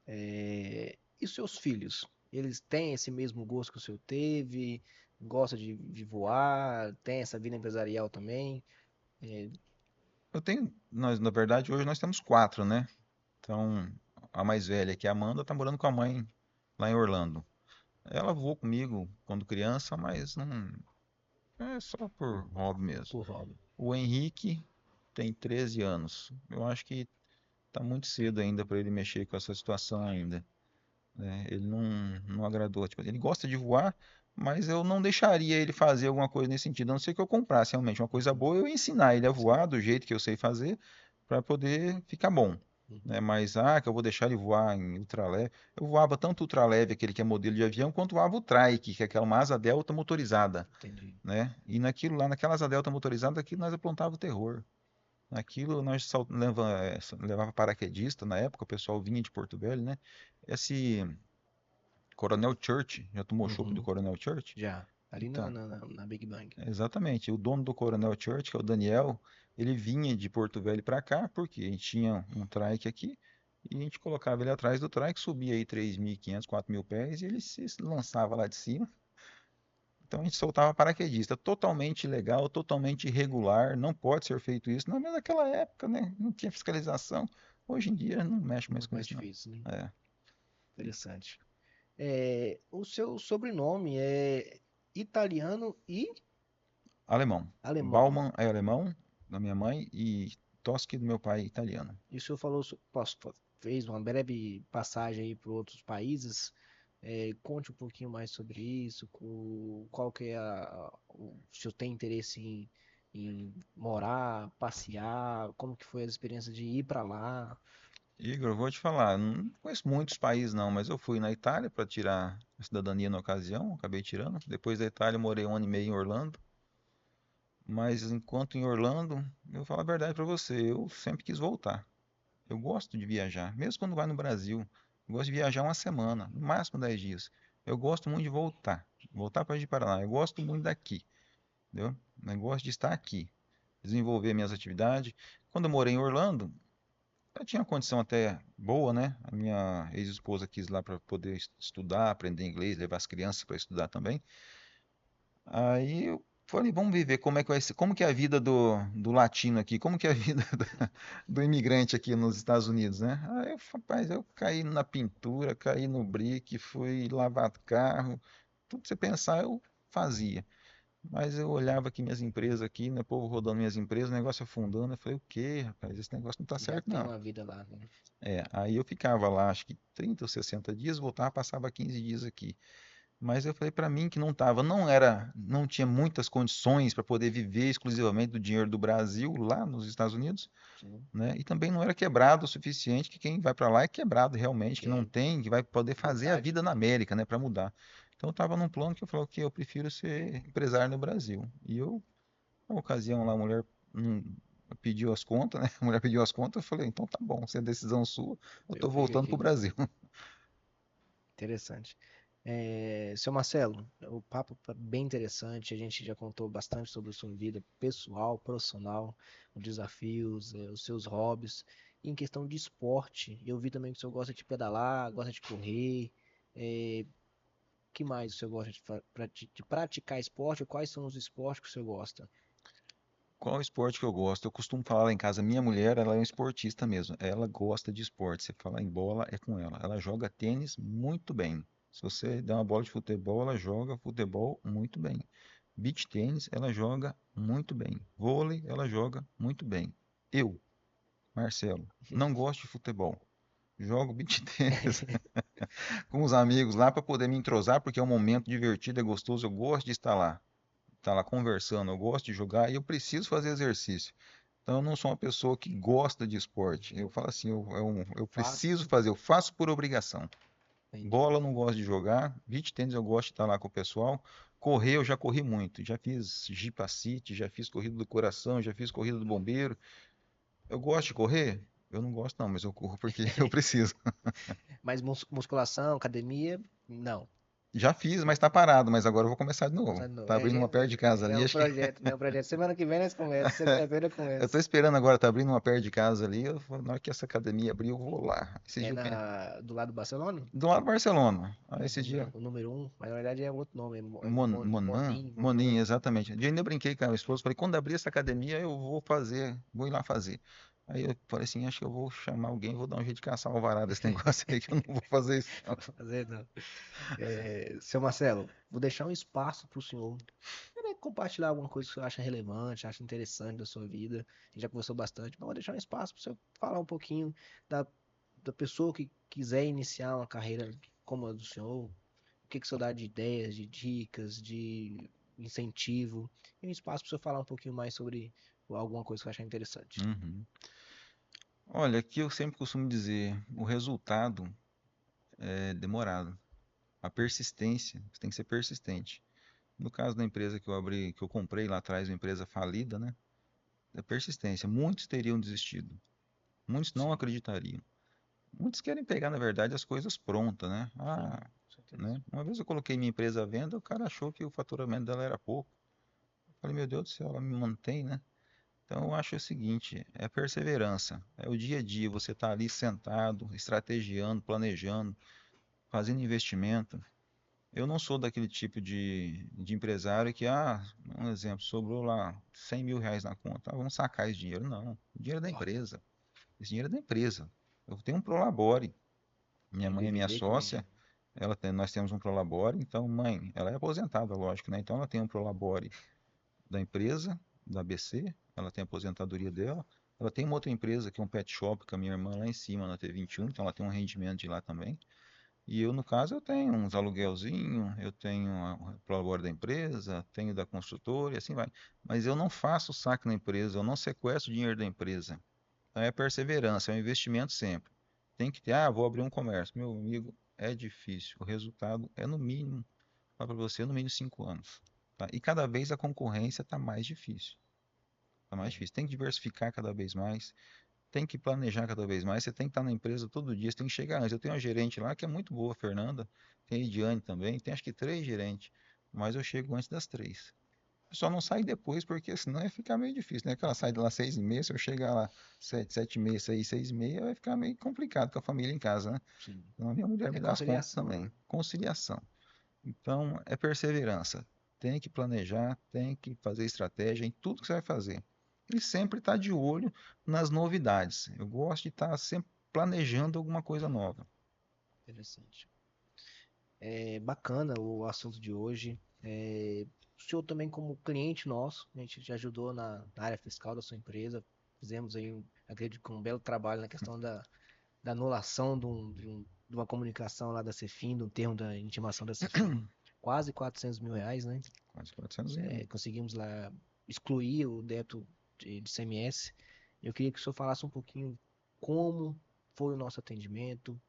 E os seus filhos? Eles têm esse mesmo gosto que o senhor teve? Gosta de voar? Tem essa vida empresarial também? É, Na verdade, hoje nós temos quatro, né? Então, a mais velha, que é a Amanda, tá morando com a mãe lá em Orlando. Ela voou comigo quando criança, mas não é só por hobby mesmo. por hobby. O Henrique tem 13 anos. Eu acho que tá muito cedo ainda para ele mexer com essa situação ainda, né? Ele não agradou. Tipo, ele gosta de voar, mas eu não deixaria ele fazer alguma coisa nesse sentido, a não ser que eu comprasse realmente uma coisa Uhum, boa, eu ensinar ele a sim. voar do jeito que eu sei fazer, para poder ficar bom. Uhum, Né? Mas, que eu vou deixar ele voar em ultraleve. Eu voava tanto ultraleve, aquele que é modelo de avião, quanto voava o trike, que é aquela uma asa delta motorizada, entendi. né? E naquilo lá, naquela asa delta motorizada, aquilo nós apontava o terror. Naquilo nós levava paraquedista na época, o pessoal vinha de Porto Velho, né? Esse Coronel Church, já tomou chopp do Uhum, Coronel Church? já. Ali Então, na Big Bang. exatamente, o dono do Coronel Church, que é o Daniel, ele vinha de Porto Velho para cá, porque a gente tinha um trike aqui, e a gente colocava ele atrás do trike, subia aí 3.500, 4.000 pés, e ele se lançava lá de cima. Então a gente soltava paraquedista, totalmente ilegal, totalmente irregular, não pode ser feito isso. Não, mas naquela época, né, não tinha fiscalização. Hoje em dia não mexe mais Muito com mais isso, não. difícil, né? É. Interessante. O seu sobrenome é italiano e Alemão. alemão. Baumann é alemão, da minha mãe, e Toschi do meu pai, italiano. E o senhor falou, fez uma breve passagem aí para outros países. Conte um pouquinho mais sobre isso, qual que é o senhor tem interesse em morar, passear, como que foi a experiência de ir para lá? Igor, eu vou te falar, não conheço muitos países não, mas eu fui na Itália para tirar a cidadania na ocasião, acabei tirando. Depois da Itália, eu morei 1 ano e meio em Orlando. Mas enquanto em Orlando, eu vou falar a verdade para você, eu sempre quis voltar. Eu gosto de viajar, mesmo quando vai no Brasil. Eu gosto de viajar uma semana, no máximo 10 dias. Eu gosto muito de voltar para de Paraná. Eu gosto muito daqui, entendeu? Eu gosto de estar aqui, desenvolver minhas atividades. Quando eu morei em Orlando, eu tinha uma condição até boa, né? A minha ex-esposa quis ir lá para poder estudar, aprender inglês, levar as crianças para estudar também. Aí eu falei, vamos viver como é que vai ser, como que é a vida do latino aqui, como que é a vida do imigrante aqui nos Estados Unidos, né? Aí, rapaz, eu caí na pintura, caí no brick, fui lavar carro, tudo que você pensar eu fazia. Mas eu olhava aqui minhas empresas aqui, né, povo rodando minhas empresas, o negócio afundando, eu falei, o quê, rapaz, esse negócio não tá Já certo tem não. uma vida lá, né? Aí eu ficava lá, acho que 30 ou 60 dias, voltava, passava 15 dias aqui. Mas eu falei para mim que não tava, não tinha muitas condições para poder viver exclusivamente do dinheiro do Brasil lá nos Estados Unidos, Sim, né? E também não era quebrado o suficiente que quem vai para lá é quebrado realmente, que não que tem, que vai poder fazer a vontade. vida na América, né, para mudar. Então eu estava num plano que eu falei que eu prefiro ser empresário no Brasil. E eu, na ocasião lá, a mulher pediu as contas, né? A mulher pediu as contas, eu falei, então tá bom, se é decisão sua, eu Eu tô fico voltando pro aqui. Brasil. Interessante. Seu Marcelo, o papo tá bem interessante. A gente já contou bastante sobre a sua vida pessoal, profissional, os desafios, os seus hobbies. E em questão de esporte, eu vi também que o senhor gosta de pedalar, gosta de correr. Que mais o senhor gosta de praticar esporte? Quais são os esportes que o senhor gosta? Qual esporte que eu gosto? Eu costumo falar lá em casa, minha mulher, ela é uma esportista mesmo. Ela gosta de esporte. Você falar em bola, é com ela. Ela joga tênis muito bem. Se você der uma bola de futebol, ela joga futebol muito bem. Beach tênis, ela joga muito bem. Vôlei, ela joga muito bem. Eu, Marcelo, não gosto de futebol. Jogo beach tênis com os amigos lá para poder me entrosar, porque é um momento divertido, é gostoso. Eu gosto de estar lá conversando, eu gosto de jogar e eu preciso fazer exercício. Então, eu não sou uma pessoa que gosta de esporte. Eu falo assim, eu preciso Faço. fazer, eu faço por obrigação. Entendi. Bola eu não gosto de jogar, beach tennis eu gosto de estar lá com o pessoal. Correr eu já corri muito, já fiz City, já fiz corrida do coração, já fiz corrida do bombeiro. Eu gosto de correr? Eu não gosto não, mas eu corro porque eu preciso. Mas musculação, academia, não. Já fiz, mas está parado, mas agora eu vou começar de novo. Tá novo. Tá abrindo uma perto de casa É ali, um acho que projeto, né? Um projeto. Semana que vem nós começamos. Segunda-feira eu tô começa. esperando agora, tá abrindo uma perto de casa ali, na hora que essa academia abrir, eu vou lá. Esse É dia eu do lado do Barcelona? do lado do Barcelona. Aí É esse dia, o número um, mas na verdade é outro nome, Monan, Moninho, Monin. exatamente. Um dia ainda brinquei com a minha esposa, falei, quando abrir essa academia eu vou fazer, vou ir lá fazer. Aí eu falei assim, acho que eu vou chamar alguém, vou dar um jeito de caçar uma varada desse negócio aí, que eu não vou fazer isso não. Fazer, não. Seu Marcelo, vou deixar um espaço para o senhor compartilhar alguma coisa que você acha relevante, acha interessante da sua vida. A gente já conversou bastante, mas vou deixar um espaço para você falar um pouquinho da, da pessoa que quiser iniciar uma carreira como a do senhor. O que que o senhor dá de ideias, de dicas, de incentivo? E um espaço para você falar um pouquinho mais sobre alguma coisa que eu achar interessante. Uhum. Olha, aqui eu sempre costumo dizer, o resultado é demorado. A persistência, você tem que ser persistente. No caso da empresa que eu abri, que eu comprei lá atrás, uma empresa falida, né? É persistência. Muitos teriam desistido. Muitos não Sim, acreditariam. Muitos querem pegar, na verdade, as coisas prontas, né? sim, Ah, com certeza. né? Uma vez eu coloquei minha empresa à venda, o cara achou que o faturamento dela era pouco. Eu falei, meu Deus do céu, ela me mantém, né? Então eu acho o seguinte, é perseverança. É o dia a dia, você tá ali sentado, estrategiando, planejando, fazendo investimento. Eu não sou daquele tipo de empresário que, um exemplo, sobrou lá R$ 100.000 na conta. Vamos sacar esse dinheiro. Não, o dinheiro é da Ó, empresa. Esse dinheiro é da empresa. Eu tenho um Prolabore. Minha tem que mãe é minha viver com sócia. ele. Nós temos um Prolabore. Então, mãe, ela é aposentada, lógico, né? Então, ela tem um Prolabore da empresa, da ABC. Ela tem a aposentadoria dela. Ela tem uma outra empresa que é um pet shop com a minha irmã lá em cima, na T21. Então, ela tem um rendimento de lá também. E eu, no caso, eu tenho uns aluguelzinho, eu tenho o prolabore da empresa, tenho da construtora e assim vai. Mas eu não faço saque na empresa, eu não sequestro o dinheiro da empresa. Então é perseverança, é um investimento sempre. Tem que ter, vou abrir um comércio. Meu amigo, é difícil. O resultado é no mínimo, falo para você, no mínimo 5 anos. Tá? E cada vez a concorrência está mais difícil. Está mais É, difícil. Tem que diversificar cada vez mais, tem que planejar cada vez mais. Você tem que estar na empresa todo dia, você tem que chegar antes. Eu tenho uma gerente lá que é muito boa, a Fernanda. Tem a Ediane também. Tem acho que 3 gerentes. Mas eu chego antes das 3. Só não sai depois, porque senão ia ficar meio difícil, né? Que ela sai de lá 6h30, se eu chegar lá 7h30, 6h30, vai ficar meio complicado com a família em casa, né? sim. Então a minha mulher É me dá as contas conciliação, também. né? Conciliação. Então é perseverança. Tem que planejar, tem que fazer estratégia em tudo que você vai fazer. E sempre estar de olho nas novidades. Eu gosto de estar sempre planejando alguma coisa nova. Interessante. É bacana o assunto de hoje. O senhor também como cliente nosso, a gente te ajudou na área fiscal da sua empresa. Fizemos aí, acredito que um belo trabalho na questão da anulação de uma comunicação lá da Cefin, do termo da intimação da Cefin. Quase R$ 400.000, né? Quase 400 mil. Conseguimos lá excluir o débito de CMS. Eu queria que o senhor falasse um pouquinho como foi o nosso atendimento,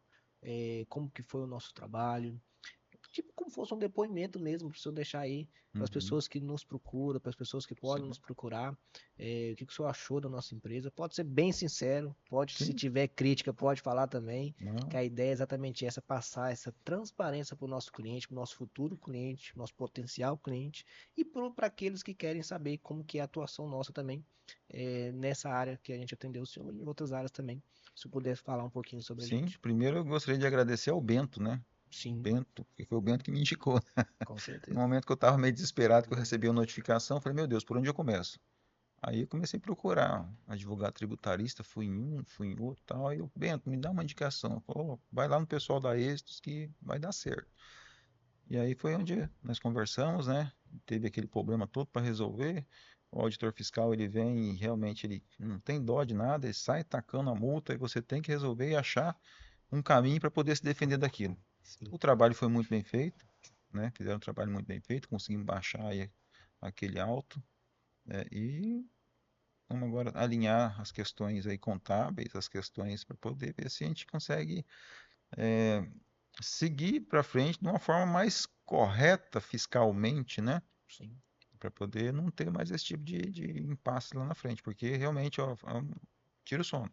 como que foi o nosso trabalho, tipo como fosse um depoimento mesmo, para o senhor deixar aí para as Uhum. pessoas que nos procuram, para as pessoas que podem Sim. nos procurar, o que que o senhor achou da nossa empresa. Pode ser bem sincero, pode, se Sim. tiver crítica, pode falar também, que Não. a ideia é exatamente essa, passar essa transparência para o nosso cliente, para o nosso futuro cliente, nosso potencial cliente, e para aqueles que querem saber como que é a atuação nossa também, nessa área que a gente atendeu o senhor e em outras áreas também. Se eu puder falar um pouquinho sobre a Sim. gente. Primeiro eu gostaria de agradecer ao Bento, né? O Sim, Bento, que foi o Bento que me indicou. com No certeza. momento que eu estava meio desesperado, que eu recebi a notificação, eu falei, meu Deus, por onde eu começo? Aí eu comecei a procurar advogado tributarista, fui em um, fui em outro, tal. Aí o Bento, me dá uma indicação. Falou, vai lá no pessoal da Êxtos que vai dar certo. E aí foi onde nós conversamos, né? Teve aquele problema todo para resolver. O auditor fiscal ele vem e realmente ele não tem dó de nada, ele sai tacando a multa e você tem que resolver e achar um caminho para poder se defender daquilo. Sim. O trabalho foi muito bem feito, né? Fizeram um trabalho muito bem feito, conseguimos baixar aí aquele auto, né? E vamos agora alinhar as questões aí contábeis, as questões para poder ver se a gente consegue seguir para frente de uma forma mais correta fiscalmente, né? Sim. Para poder não ter mais esse tipo de impasse lá na frente, porque realmente ó, tira o sono,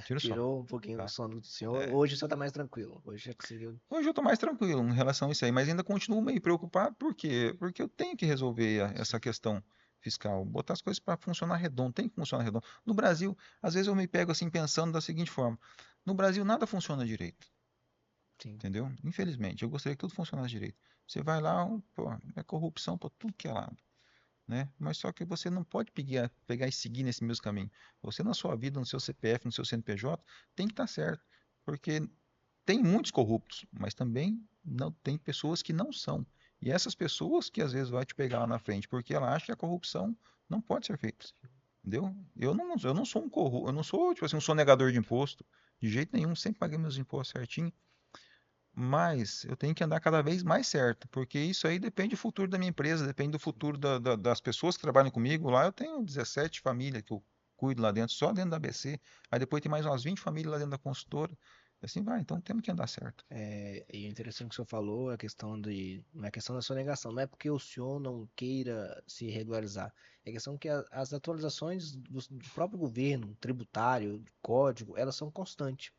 tira o sono, Tirou um pouquinho do tá? sono do senhor. É, Hoje o senhor tá mais tranquilo. Hoje já conseguiu. hoje eu estou mais tranquilo em relação a isso aí, mas ainda continuo meio preocupado, por quê? Porque eu tenho que resolver essa Sim. questão fiscal, botar as coisas para funcionar redondo, tem que funcionar redondo. No Brasil, às vezes eu me pego assim pensando da seguinte forma: no Brasil nada funciona direito, Sim. entendeu? Infelizmente, eu gostaria que tudo funcionasse direito. Você vai lá, pô, é corrupção para tudo que é lado, né? Mas só que você não pode pegar e seguir nesse mesmo caminho. Você na sua vida, no seu CPF, no seu CNPJ, tem que estar certo, porque tem muitos corruptos, mas também não tem pessoas que não são. E essas pessoas que às vezes vai te pegar lá na frente, porque ela acha que a corrupção não pode ser feita. Entendeu? Eu não sou um corrupto, eu não sou, tipo assim, um sonegador de imposto, de jeito nenhum, sempre paguei meus impostos certinho, mas eu tenho que andar cada vez mais certo, porque isso aí depende do futuro da minha empresa, depende do futuro das pessoas que trabalham comigo. Lá eu tenho 17 famílias que eu cuido lá dentro, só dentro da ABC. Aí depois tem mais umas 20 famílias lá dentro da consultora. Assim vai, então temos que andar certo. E o interessante que o senhor falou, a questão de. Não é questão da sonegação, não é porque o senhor não queira se regularizar. É questão que as atualizações do próprio governo, tributário, do código, elas são constantes.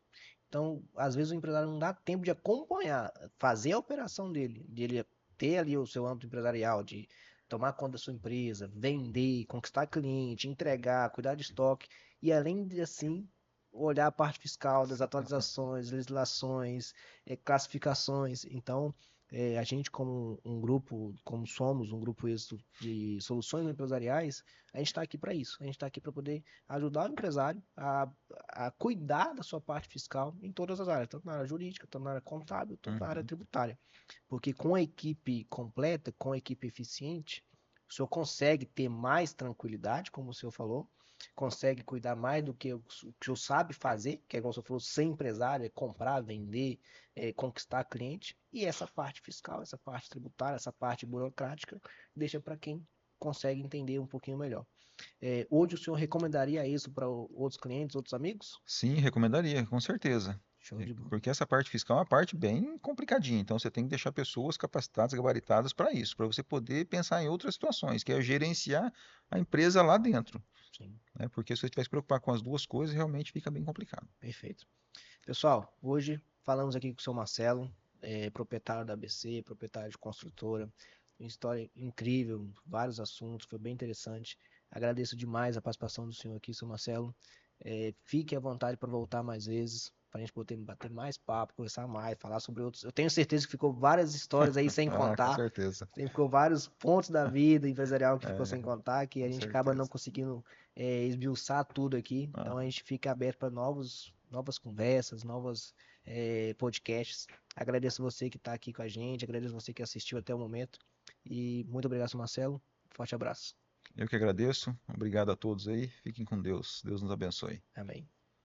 Então, às vezes o empresário não dá tempo de acompanhar, fazer a operação dele, de ele ter ali o seu âmbito empresarial, de tomar conta da sua empresa, vender, conquistar cliente, entregar, cuidar de estoque, e além de assim, olhar a parte fiscal das atualizações, legislações, classificações. Então, a gente como um grupo, como somos um grupo êxito de soluções empresariais, a gente está aqui para isso. A gente está aqui para poder ajudar o empresário a cuidar da sua parte fiscal em todas as áreas, tanto na área jurídica, tanto na área contábil, tanto na área Uhum. tributária. Porque com a equipe completa, com a equipe eficiente, o senhor consegue ter mais tranquilidade, como o senhor falou, consegue cuidar mais do que o senhor sabe fazer, que é igual o senhor falou, ser empresário, é comprar, vender, conquistar cliente, e essa parte fiscal, essa parte tributária, essa parte burocrática, deixa para quem consegue entender um pouquinho melhor. Hoje o senhor recomendaria isso para outros clientes, outros amigos? Sim, recomendaria, com certeza. Show de bola. Porque essa parte fiscal é uma parte bem complicadinha, então você tem que deixar pessoas capacitadas, gabaritadas para isso, para você poder pensar em outras situações, que é gerenciar a empresa lá dentro, Sim, né? Porque se você tiver que se preocupar com as duas coisas, realmente fica bem complicado. perfeito. Pessoal, hoje falamos aqui com o seu Marcelo, proprietário da ABC, proprietário de construtora. Uma história incrível, vários assuntos, foi bem interessante. Agradeço demais a participação do senhor aqui, seu Marcelo. Fique à vontade para voltar mais vezes, para a gente poder bater mais papo, conversar mais, falar sobre outros. Eu tenho certeza que ficou várias histórias aí sem Ah, com contar. certeza. Ficou vários pontos da vida empresarial que ficou É, sem contar, que a com gente acaba não certeza. conseguindo esmiuçar tudo aqui. Ah, Então a gente fica aberto para novas conversas, novos podcasts. Agradeço você que está aqui com a gente, agradeço você que assistiu até o momento. E muito obrigado, Marcelo. Forte abraço. eu que agradeço. Obrigado a todos aí. Fiquem com Deus. Deus nos abençoe. Amém.